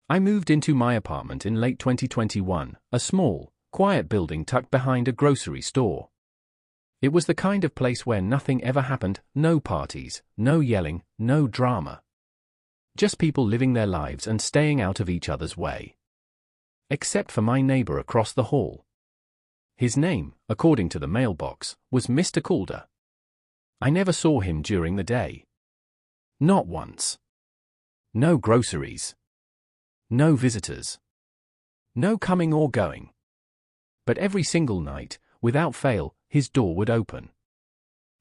I moved into my apartment in late 2021, a small, quiet building tucked behind a grocery store. It was the kind of place where nothing ever happened, no parties, no yelling, no drama. Just people living their lives and staying out of each other's way. Except for my neighbor across the hall. His name, according to the mailbox, was Mr. Calder. I never saw him during the day. Not once. No groceries. No visitors. No coming or going. But every single night, without fail, his door would open.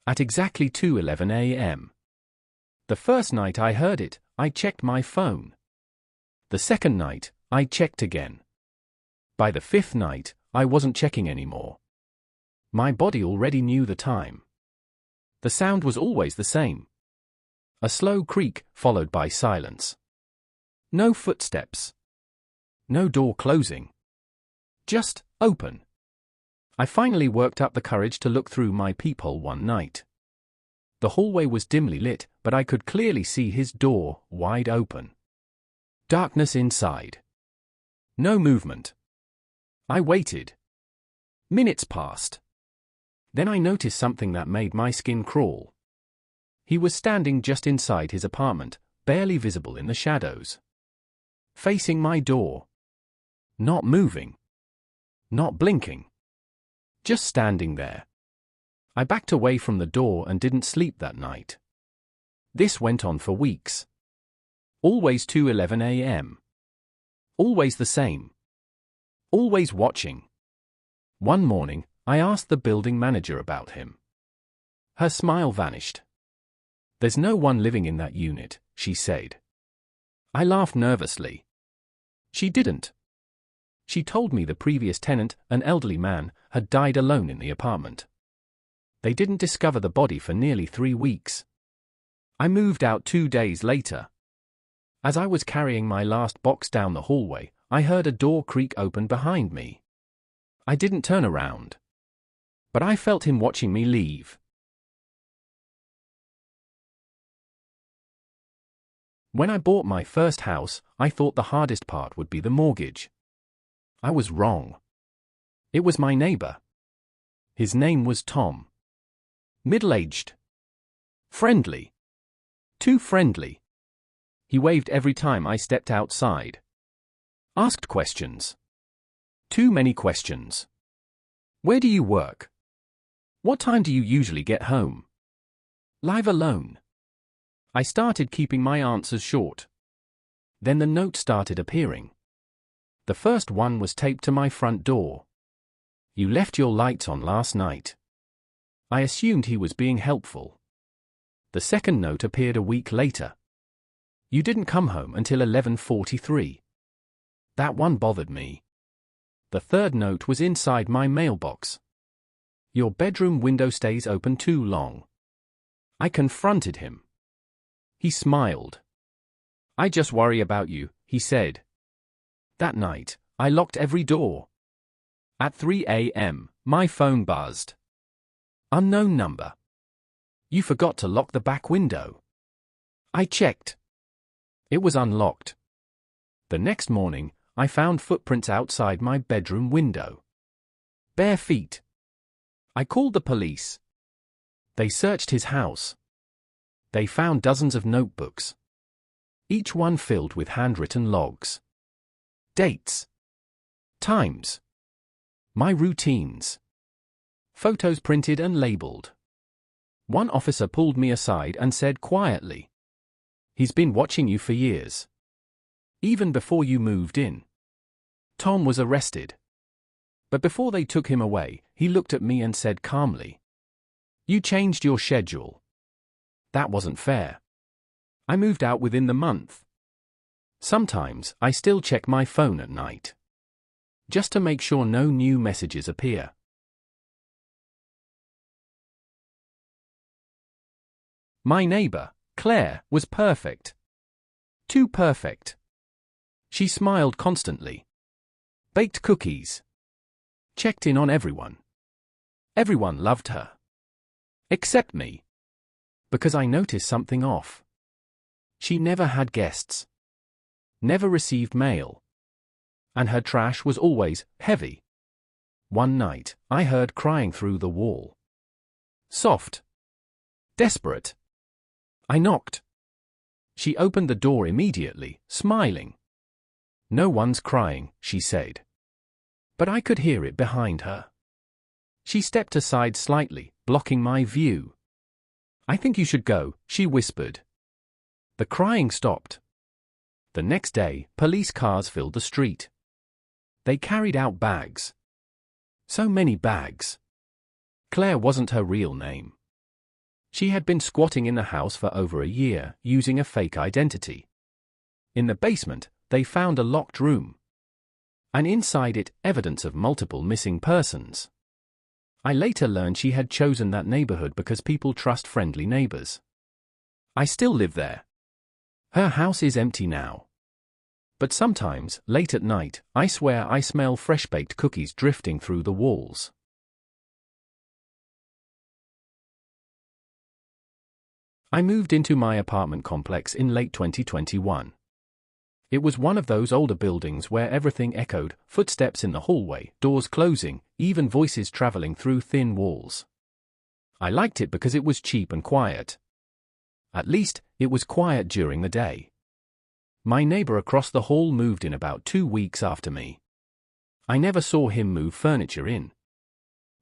At exactly 2:11 a.m. The first night I heard it, I checked my phone. The second night, I checked again. By the fifth night, I wasn't checking anymore. My body already knew the time. The sound was always the same. A slow creak, followed by silence. No footsteps. No door closing. Just open. I finally worked up the courage to look through my peephole one night. The hallway was dimly lit, but I could clearly see his door, wide open. Darkness inside. No movement. I waited. Minutes passed. Then I noticed something that made my skin crawl. He was standing just inside his apartment, barely visible in the shadows. Facing my door. Not moving. Not blinking. Just standing there. I backed away from the door and didn't sleep that night. This went on for weeks. Always 2:11 a.m. Always the same. Always watching. One morning, I asked the building manager about him. Her smile vanished. "There's no one living in that unit," she said. I laughed nervously. She didn't. She told me the previous tenant, an elderly man, had died alone in the apartment. They didn't discover the body for nearly 3 weeks. I moved out 2 days later. As I was carrying my last box down the hallway, I heard a door creak open behind me. I didn't turn around. But I felt him watching me leave. When I bought my first house, I thought the hardest part would be the mortgage. I was wrong. It was my neighbor. His name was Tom. Middle-aged. Friendly. Too friendly. He waved every time I stepped outside. Asked questions. Too many questions. Where do you work? What time do you usually get home? Live alone. I started keeping my answers short. Then the note started appearing. The first one was taped to my front door. "You left your lights on last night." I assumed he was being helpful. The second note appeared a week later. "You didn't come home until 11:43. That one bothered me. The third note was inside my mailbox. "Your bedroom window stays open too long." I confronted him. He smiled. "I just worry about you," he said. That night, I locked every door. At 3 a.m., my phone buzzed. Unknown number. "You forgot to lock the back window." I checked. It was unlocked. The next morning, I found footprints outside my bedroom window. Bare feet. I called the police. They searched his house. They found dozens of notebooks. Each one filled with handwritten logs. Dates. Times. My routines. Photos printed and labeled. One officer pulled me aside and said quietly, "He's been watching you for years. Even before you moved in." Tom was arrested. But before they took him away, he looked at me and said calmly, "You changed your schedule. That wasn't fair." I moved out within the month. Sometimes, I still check my phone at night. Just to make sure no new messages appear. My neighbor, Claire, was perfect. Too perfect. She smiled constantly. Baked cookies. Checked in on everyone. Everyone loved her. Except me. Because I noticed something off. She never had guests. Never received mail. And her trash was always heavy. One night, I heard crying through the wall. Soft. Desperate. I knocked. She opened the door immediately, smiling. "No one's crying," she said. But I could hear it behind her. She stepped aside slightly, blocking my view. "I think you should go," she whispered. The crying stopped. The next day, police cars filled the street. They carried out bags. So many bags. Claire wasn't her real name. She had been squatting in the house for over a year, using a fake identity. In the basement, they found a locked room. And inside it, evidence of multiple missing persons. I later learned she had chosen that neighborhood because people trust friendly neighbors. I still live there. Her house is empty now. But sometimes, late at night, I swear I smell fresh-baked cookies drifting through the walls. I moved into my apartment complex in late 2021. It was one of those older buildings where everything echoed, footsteps in the hallway, doors closing, even voices traveling through thin walls. I liked it because it was cheap and quiet. At least, it was quiet during the day. My neighbor across the hall moved in about 2 weeks after me. I never saw him move furniture in.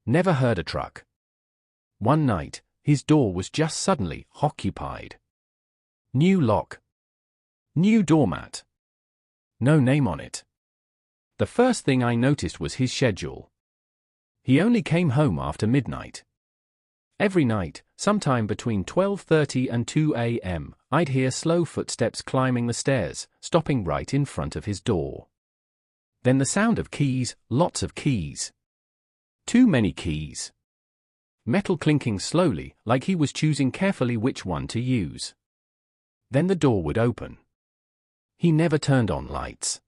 Never heard a truck. One night, his door was just suddenly occupied. New lock. New doormat. No name on it. The first thing I noticed was his schedule. He only came home after midnight. Every night, sometime between 12:30 and 2 a.m., I'd hear slow footsteps climbing the stairs, stopping right in front of his door. Then the sound of keys, lots of keys. Too many keys. Metal clinking slowly, like he was choosing carefully which one to use. Then the door would open. He never turned on lights.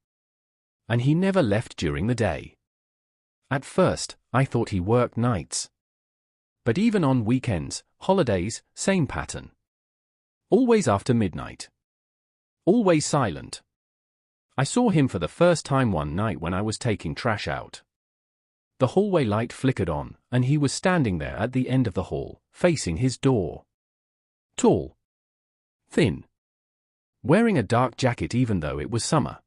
And he never left during the day. At first, I thought he worked nights. But even on weekends, holidays, same pattern. Always after midnight. Always silent. I saw him for the first time one night when I was taking trash out. The hallway light flickered on, and he was standing there at the end of the hall, facing his door. Tall. Thin. Wearing a dark jacket even though it was summer.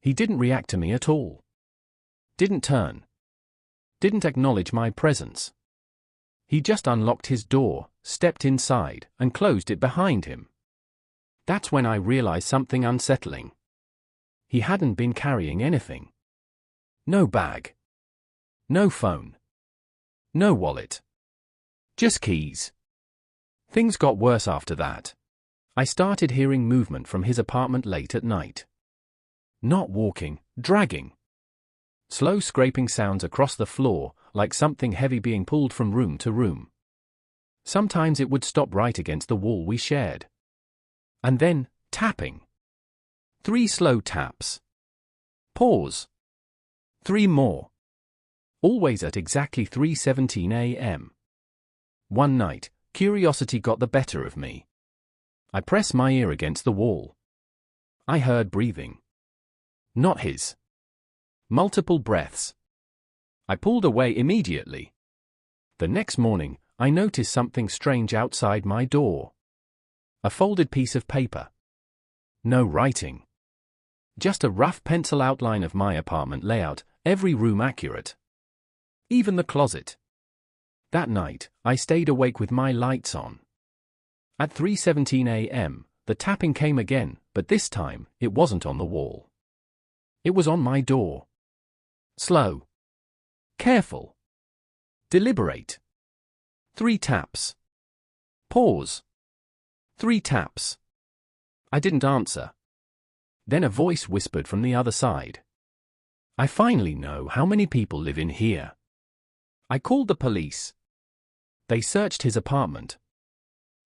He didn't react to me at all. Didn't turn. Didn't acknowledge my presence. He just unlocked his door, stepped inside, and closed it behind him. That's when I realized something unsettling. He hadn't been carrying anything. No bag. No phone. No wallet. Just keys. Things got worse after that. I started hearing movement from his apartment late at night. Not walking, dragging. Slow scraping sounds across the floor, like something heavy being pulled from room to room. Sometimes it would stop right against the wall we shared. And then, tapping. 3 slow taps. Pause. 3 more. Always at exactly 3:17 a.m. One night, curiosity got the better of me. I pressed my ear against the wall. I heard breathing. Not his. Multiple breaths. I pulled away immediately. The next morning, I noticed something strange outside my door. A folded piece of paper. No writing. Just a rough pencil outline of my apartment layout, every room accurate. Even the closet. That night, I stayed awake with my lights on. At 3:17 a.m., the tapping came again, but this time, it wasn't on the wall. It was on my door. Slow. Careful. Deliberate. 3 taps. Pause. 3 taps. I didn't answer. Then a voice whispered from the other side. I finally know how many people live in here. I called the police. They searched his apartment.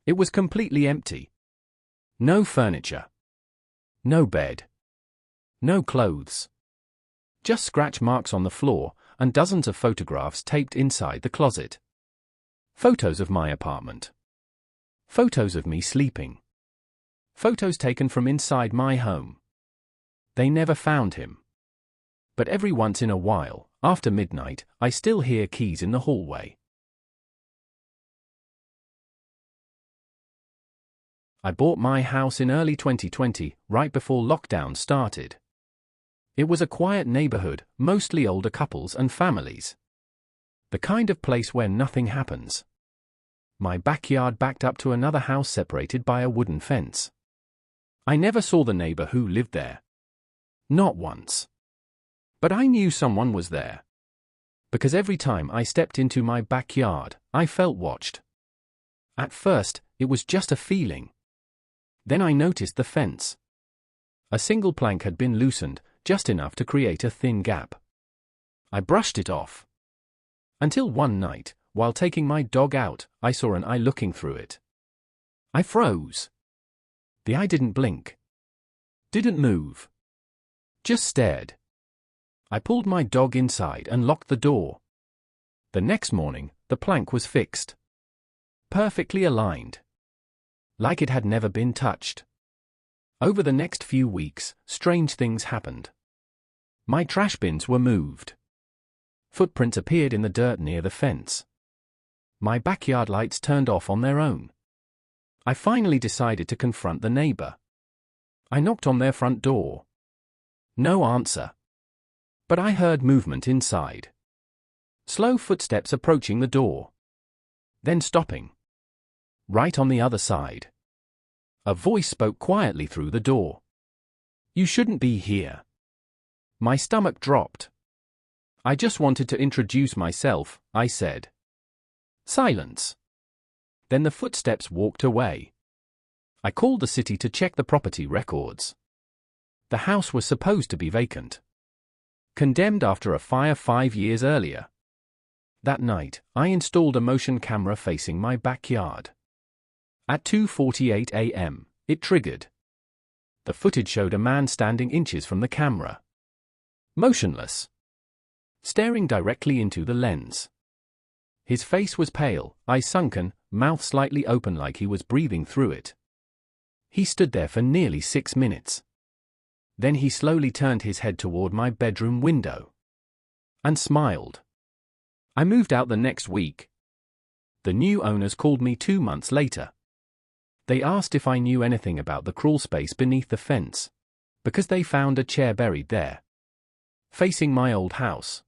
It was completely empty. No furniture. No bed. No clothes. Just scratch marks on the floor, and dozens of photographs taped inside the closet. Photos of my apartment. Photos of me sleeping. Photos taken from inside my home. They never found him. But every once in a while, after midnight, I still hear keys in the hallway. I bought my house in early 2020, right before lockdown started. It was a quiet neighborhood, mostly older couples and families. The kind of place where nothing happens. My backyard backed up to another house separated by a wooden fence. I never saw the neighbor who lived there. Not once. But I knew someone was there. Because every time I stepped into my backyard, I felt watched. At first, it was just a feeling. Then I noticed the fence. A single plank had been loosened, just enough to create a thin gap. I brushed it off. Until one night, while taking my dog out, I saw an eye looking through it. I froze. The eye didn't blink. Didn't move. Just stared. I pulled my dog inside and locked the door. The next morning, the plank was fixed. Perfectly aligned. Like it had never been touched. Over the next few weeks, strange things happened. My trash bins were moved. Footprints appeared in the dirt near the fence. My backyard lights turned off on their own. I finally decided to confront the neighbor. I knocked on their front door. No answer. But I heard movement inside. Slow footsteps approaching the door. Then stopping. Right on the other side. A voice spoke quietly through the door. "You shouldn't be here." My stomach dropped. "I just wanted to introduce myself," I said. Silence. Then the footsteps walked away. I called the city to check the property records. The house was supposed to be vacant. Condemned after a fire 5 years earlier. That night, I installed a motion camera facing my backyard. At 2:48 a.m., it triggered. The footage showed a man standing inches from the camera. Motionless. Staring directly into the lens. His face was pale, eyes sunken, mouth slightly open like he was breathing through it. He stood there for nearly 6 minutes. Then he slowly turned his head toward my bedroom window. And smiled. I moved out the next week. The new owners called me 2 months later. They asked if I knew anything about the crawl space beneath the fence, because they found a chair buried there, facing my old house.